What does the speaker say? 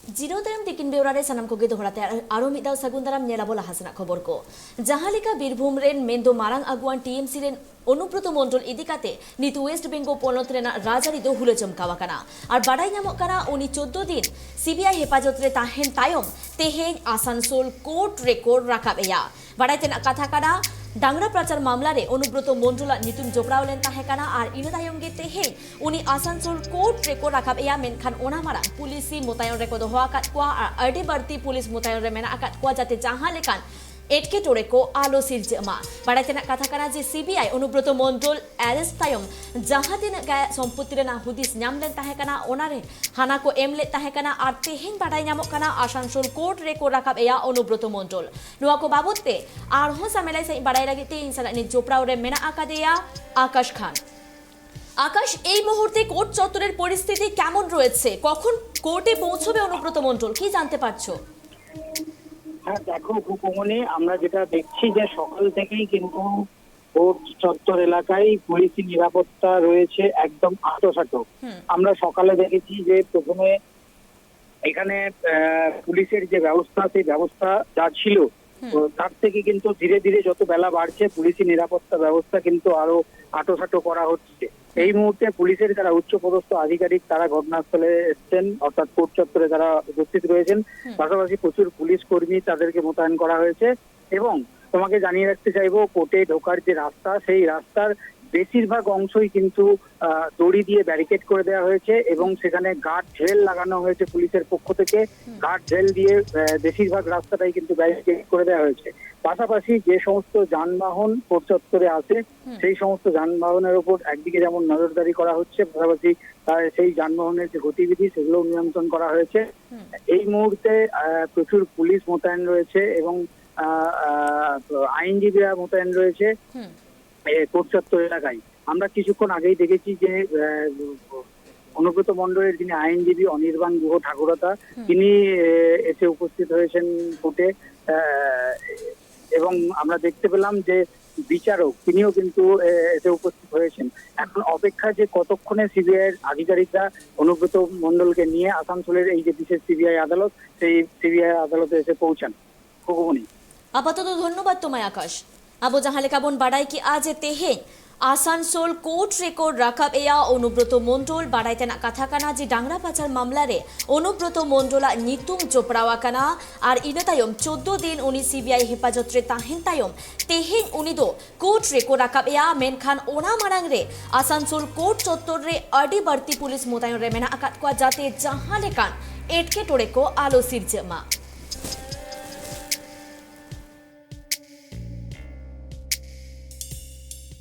जिरोतायम तिकिन बेवरारे सनम को दोहराते आरो मिदाव सगुंदाराम नेलाबो लाहासना खबर को जहालिका बीरभूम रेन मेंदो मारांग अगुआन टीएमसी रेन অনুব্রত মন্ডল ইদিকাতে নিত ওয়েস্ট বেঙ্গল পনত রেনা রাজারি দো হুলে চমকাওয়া কানা আর বাড়াই নামক কানা উনি 14 দিন সিবিআই হেফাজত রে তাহেন তায়ম তেহেন আসানসোল কোর্ট রেকর্ড রাখাবেয়া বাড়াই তেনা কথা কানা ডাংরা প্রচার মামলারে অনুব্রত মন্ডলা নিতুম জোপড়াওলেন তাহে কানা আর ইনো তায়ম গে তেহেন উনি আসানসোল কোর্ট রেকর্ড রাখাবেয়া মেনখান ওনা মারা পুলিশি মোতায়ন রে কদো হওয়া কাট কোয়া আর আরডি বাড়তি পুলিশ মোতায়ন রে মেনা আকাট কোয়া যাতে জাহা লেকান एटके टोरे को आलो सिरजमा बाड़ाइतेना कथा काना जे सीबीआई अनुब्रत मंडल अरेस्ट तायम जहां दिन गा सम्पत्ति रेना हुदिस नामलेन ताहे काना ओनारे हाना को एमले ताहे काना आर तेहेन बाड़ाई नामक काना आसानसोल कोर्ट रेको राखाब एया अनुब्रत मंडल नुआ को बाबदते आरहो सामेलाई साइ बाड़ाई लागिते इनसानी जोपड़ाव रे मेना आकादेया आकाश खान आकाश এই মুহূর্তে কোর্ট চত্বরের পরিস্থিতি কেমন রয়েছে কখন কোর্টে পৌঁছবে অনুব্রত মন্ডল কি জানতে পারছো হ্যাঁ দেখো ভূপমনি আমরা যেটা দেখছি যে সকাল থেকেই কিন্তু কোর্ট চত্বর এলাকায় পুলিশি নিরাপত্তা রয়েছে একদম আঁটোসাঁটো। আমরা সকালে দেখেছি যে প্রথমে এখানে পুলিশের যে ব্যবস্থা সেই ব্যবস্থা যা ছিল তার থেকে কিন্তু ধীরে ধীরে যত বেলা বাড়ছে পুলিশি নিরাপত্তা ব্যবস্থা কিন্তু আরো আঁটোসাঁটো করা হচ্ছে। এই মুহূর্তে পুলিশের যারা উচ্চপদস্থ আধিকারিক তারা ঘটনাস্থলে এসছেন, অর্থাৎ কোর্ট চত্বরে তারা উপস্থিত রয়েছেন। পাশাপাশি প্রচুর পুলিশ কর্মী তাদেরকে মোতায়েন করা হয়েছে এবং তোমাকে জানিয়ে রাখতে চাইবো কোর্টে ঢোকার যে রাস্তা সেই রাস্তার বেশিরভাগ অংশই কিন্তু দড়ি দিয়ে ব্যারিকেড করে দেওয়া হয়েছে এবং সেখানে গার্ড রেল লাগানো হয়েছে পুলিশের পক্ষ থেকে। গার্ড রেল দিয়ে বেশিরভাগ রাস্তাটাই কিন্তু ব্যারিকেড করে দেওয়া হয়েছে। পাশাপাশি যে সমস্ত যানবাহন কোর্ট চত্বরে আছে সেই সমস্ত যানবাহনের উপর একদিকে যেমন নজরদারি করা হচ্ছে, পাশাপাশি সেই যানবাহনের যে গতিবিধি সেগুলো নিয়ন্ত্রণ করা হয়েছে। এই মুহূর্তে প্রচুর পুলিশ মোতায়েন রয়েছে এবং আইনজীবীরা মোতায়েন রয়েছে কোর্ট চত্বর এলাকায়। আমরা কিছুক্ষণ আগেই দেখেছি যে অনুব্রত মন্ডলের যিনি আইনজীবী অনির্বাণ গুহ ঠাকুরতা তিনি এসে উপস্থিত হয়েছেন কোর্টে এবং আমরা দেখতে পেলাম যে বিচারক তিনিও কিন্তু এসে উপস্থিত হয়েছেন। এখন অপেক্ষা যে কতক্ষণে সিবিআই এর আধিকারিকরা অনুব্রত মন্ডলকে নিয়ে আসানসোলের এই যে বিশেষ সিবিআই আদালত সেই সিবিআই আদালতে এসে পৌঁছান। ভূপমনি আপাতত ধন্যবাদ তোমায় আকাশ। আবু জাহালে কাবন বাড়াই কি আজ তেহে আসানসোল কোর্ট রেকর্ড রাখাব এয়া অনুব্রত মন্ডল বাড়াইতেনা কথা কানা যে ডাংরা পাচার মামলারে অনুব্রত মন্ডলা নিতুম চোপড়াওয়া কানা আর ইনতায়ম 14 দিন উনি সিবিআই হেফাজত রে তাহেন তায়ম তেহেন উনি দো কোর্ট রেকর্ড রাখাব এয়া মেনখান ওনা মারাং রে আসানসোল কোর্ট চত্বর রে আডি বাড়তি পুলিশ মোতায়েন রে মেনা আকাত কোয়া যাতে জাহা লেকান এটকে টোরে को आलो सिरजमा।